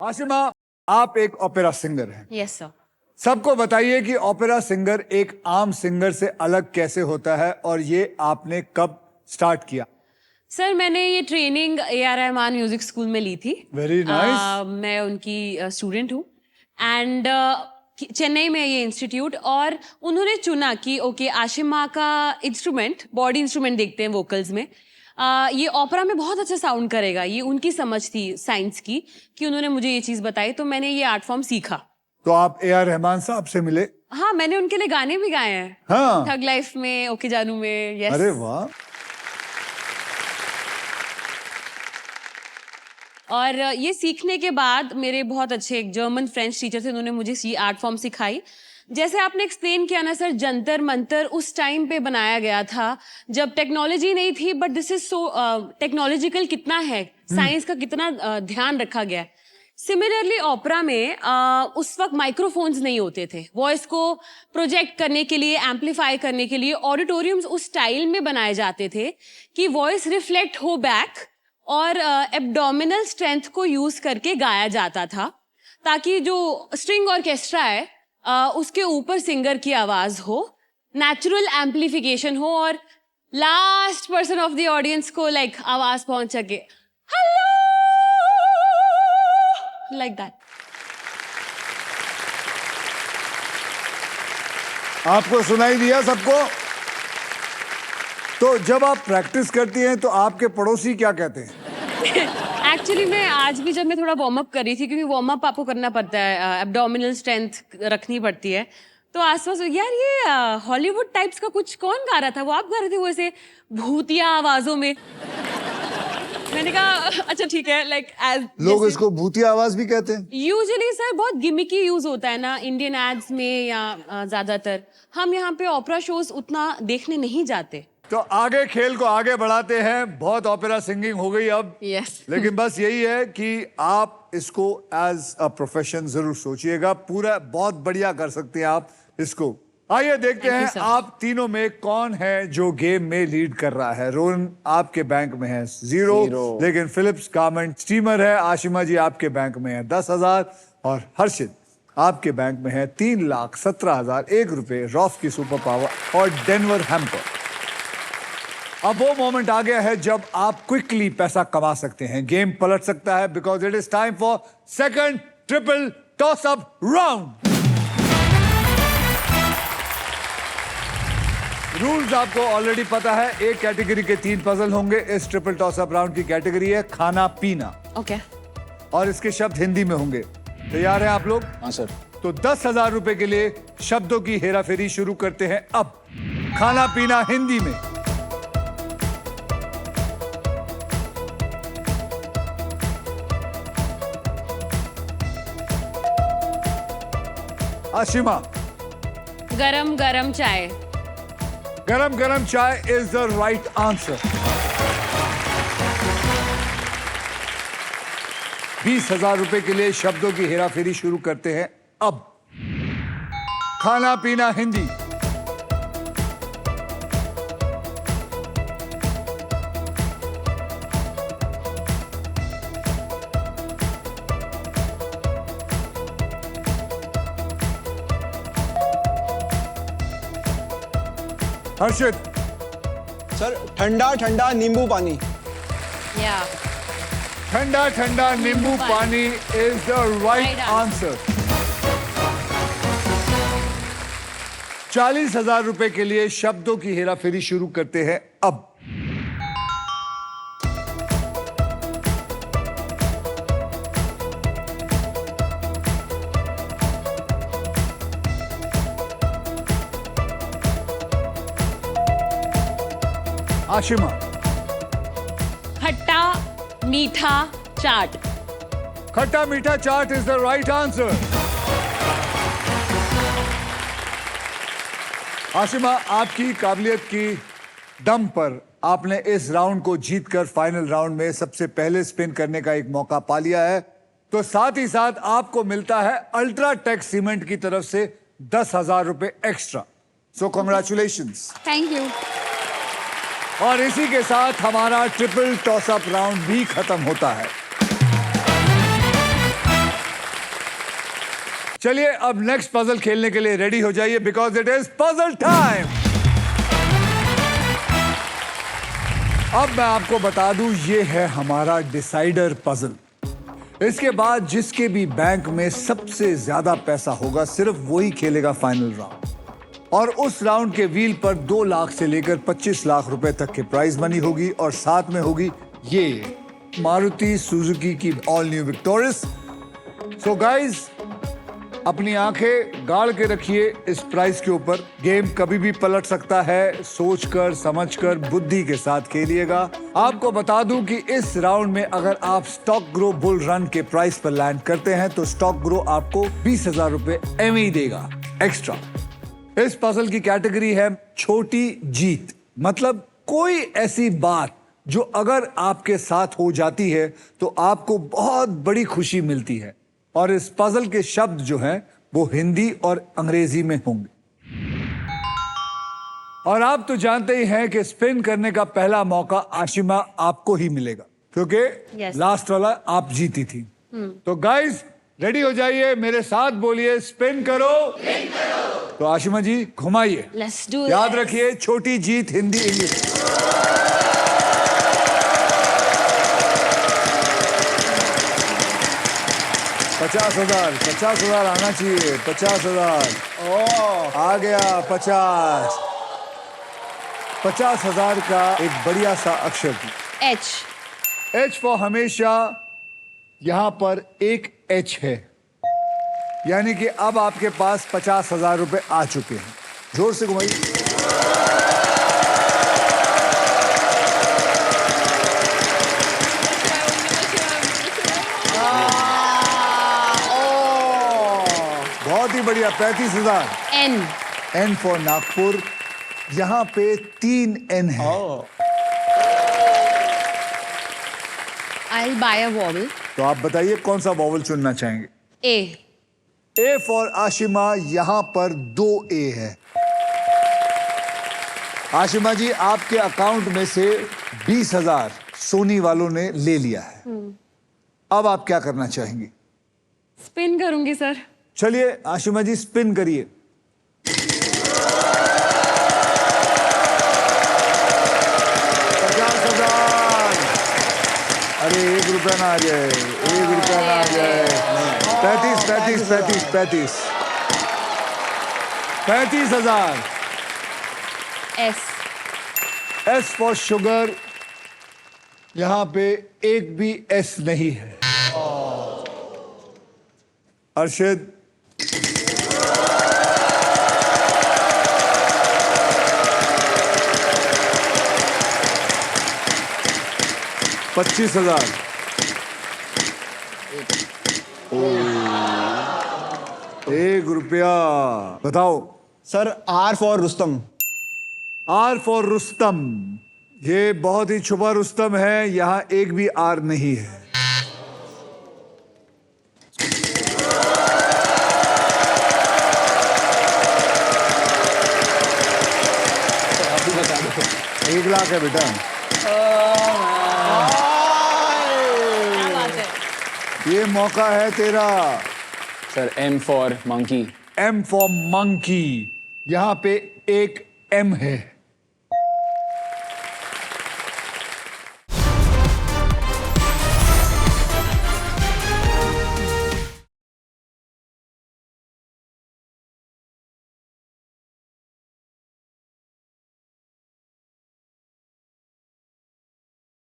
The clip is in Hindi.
आशिमा, आप एक ओपेरा सिंगर हैं। Yes sir. सबको बताइए कि ओपेरा सिंगर एक आम सिंगर से अलग कैसे होता है और ये आपने कब स्टार्ट किया? सर मैंने ये training AR Rahman music school में ली थी। Very nice. मैं उनकी स्टूडेंट हूँ एंड चेन्नई में ये इंस्टीट्यूट, और उन्होंने चुना कि ओके आशिमा का इंस्ट्रूमेंट, बॉडी इंस्ट्रूमेंट देखते हैं वोकल्स में, ये ओपेरा में बहुत अच्छा साउंड करेगा। ये उनकी समझ थी साइंस की कि उन्होंने मुझे ये चीज़ बताई, तो मैंने ये आर्ट फॉर्म सीखा। तो आप AR रहमान साहब से मिले? हाँ, मैंने उनके लिए गाने भी गाए हैं। हाँ। ठग लाइफ में, ओके जानू में। यस। अरे वाह। और ये सीखने के बाद मेरे बहुत अच्छे एक जर्मन फ्रेंच टीचर थे, उन्होंने मुझे ये आर्ट फॉर्म सिखाई। जैसे आपने एक्सप्लेन किया ना सर, जंतर मंतर उस टाइम पे बनाया गया था जब टेक्नोलॉजी नहीं थी, but this is so technological कितना है, साइंस का कितना ध्यान रखा गया है। सिमिलरली ओपेरा में उस वक्त माइक्रोफोन्स नहीं होते थे। वॉइस को प्रोजेक्ट करने के लिए, एम्पलीफाई करने के लिए ऑडिटोरियम्स उस स्टाइल में बनाए जाते थे कि वॉइस रिफ्लेक्ट हो बैक, और एब्डोमिनल स्ट्रेंथ को यूज करके गाया जाता था ताकि जो स्ट्रिंग ऑर्केस्ट्रा है उसके ऊपर सिंगर की आवाज हो, नेचुरल एम्पलीफिकेशन हो, और last person of the audience को लाइक आवाज पहुंच सके, हेलो, लाइक दैट। आपको सुनाई दिया सबको? तो जब आप प्रैक्टिस करती हैं तो आपके पड़ोसी क्या कहते हैं? एक्चुअली मैं आज भी, जब मैं थोड़ा वार्म अप कर रही थी, क्योंकि वार्म अप आपको करना पड़ता है, एब्डोमिनल स्ट्रेंथ रखनी पड़ती है, तो आसपास यार ये हॉलीवुड टाइप्स का कुछ कौन गा रहा था, वो आप गा रहे थे वो ऐसे भूतिया आवाजों में। मैंने कहा अच्छा ठीक है, लाइक एज लोग इसको भूतिया आवाज भी कहते हैं। यूजुअली सर बहुत गिमिकी यूज होता है ना इंडियन एड्स में, या ज्यादातर हम यहाँ पे ओपेरा शोज उतना देखने नहीं जाते। तो आगे खेल को आगे बढ़ाते हैं। बहुत ओपेरा सिंगिंग हो गई अब। यस। लेकिन बस यही है कि आप इसको एज अ प्रोफेशन जरूर सोचिएगा। पूरा बहुत बढ़िया कर सकते हैं आप इसको। आइए देखते Thank you, हैं sir. आप तीनों में कौन है जो गेम में लीड कर रहा है। रोहन आपके बैंक में है 0, लेकिन फिलिप्स गारमेंट स्टीमर है। आशिमा जी आपके बैंक में है 10,000, और हर्षित आपके बैंक में है 3,17,001 रुपए, रॉफ की सुपर पावर और डेनवर हैम्पर। अब वो मोमेंट आ गया है जब आप क्विकली पैसा कमा सकते हैं। गेम पलट सकता है, because it is time for second triple toss up round. Rules आपको ऑलरेडी पता है। एक कैटेगरी के 3 पजल होंगे। इस ट्रिपल टॉस अप राउंड की कैटेगरी है खाना पीना। ओके। और इसके शब्द हिंदी में होंगे। तैयार हैं आप लोग? हाँ सर। तो 10,000 रुपए के लिए शब्दों की हेराफेरी शुरू करते हैं अब। खाना पीना हिंदी में। आशिमा। गरम गरम चाय। गरम गरम चाय इज द राइट आंसर। 20,000 रुपए के लिए शब्दों की हेराफेरी शुरू करते हैं अब। खाना पीना हिंदी। हर्षित। सर ठंडा ठंडा नींबू पानी। या ठंडा ठंडा नींबू पानी इज द राइट आंसर। 40,000 रुपए के लिए शब्दों की हेराफेरी शुरू करते हैं अब। आशिमा। खट्टा मीठा चाट। खट्टा मीठा चाट is the right answer. Ashima, आपकी काबिलियत की दम पर आपने इस राउंड को जीतकर फाइनल राउंड में सबसे पहले स्पिन करने का एक मौका पा लिया है। तो साथ ही साथ आपको मिलता है अल्ट्राटेक सीमेंट की तरफ से 10,000 रुपए extra. So congratulations. Thank you. और इसी के साथ हमारा ट्रिपल टॉस अप राउंड भी खत्म होता है। चलिए अब नेक्स्ट पजल खेलने के लिए रेडी हो जाइए because it is puzzle time. अब मैं आपको बता दूं ये है हमारा डिसाइडर पजल। इसके बाद जिसके भी बैंक में सबसे ज्यादा पैसा होगा सिर्फ वही खेलेगा फाइनल राउंड। और उस राउंड के व्हील पर 2 लाख से लेकर 25 लाख रुपए तक की प्राइज मनी होगी और साथ में होगी ये मारुति सुजुकी की all new victorious. So guys अपनी आंखें गाड़ के रखिए इस प्राइस के ऊपर। गेम कभी भी पलट सकता है, सोचकर समझकर बुद्धि के साथ खेलिएगा। आपको बता दूं कि इस राउंड में अगर आप स्टॉक ग्रो बुल रन के प्राइस पर लैंड करते हैं तो स्टॉक ग्रो आपको 20,000 रुपए एवं ही देगा एक्स्ट्रा। इस पजल की कैटेगरी है छोटी जीत, मतलब कोई ऐसी बात जो अगर आपके साथ हो जाती है तो आपको बहुत बड़ी खुशी मिलती है। और इस पजल के शब्द जो हैं वो हिंदी और अंग्रेजी में होंगे। और आप तो जानते ही हैं कि स्पिन करने का पहला मौका आशिमा आपको ही मिलेगा क्योंकि लास्ट वाला आप जीती थी। तो गाइस रेडी हो जाइए, मेरे साथ बोलिए स्पिन करो। तो आशिमा जी घुमाइए। Let's do याद this. रखिए छोटी जीत हिंदी इंग्लिश। पचास हजार आना चाहिए। 50,000 आ गया। 50,000 का एक बढ़िया सा अक्षर थी एच फॉर हमेशा। यहां पर एक एच है, यानी कि अब आपके पास 50,000 रुपए आ चुके हैं। जोर से घुमाइए। बहुत ही बढ़िया। 35,000। N for Nagpur. यहाँ पे 3 एन है। I'll buy a vowel. तो आप बताइए कौन सा वॉवल चुनना चाहेंगे? A for Ashima. यहां पर 2 ए है। आशिमा जी आपके अकाउंट में से 20,000 सोनी वालों ने ले लिया है। अब आप क्या करना चाहेंगे? स्पिन करूंगी सर। चलिए आशिमा जी स्पिन करिए। अरे 1 रुपया ना आ जाए, 1 रुपया ना आ जाए। 35,000। S for sugar. यहां पे एक भी एस नहीं है। अर्शद 25,000। 1 रुपया। बताओ sir R for Rustam. R for Rustam. ये बहुत ही छुपा रुस्तम है, यहां एक भी आर नहीं है। एक लाख है बेटा। ये मौका है तेरा। Sir M for monkey. M for monkey. यहां पे एक एम है।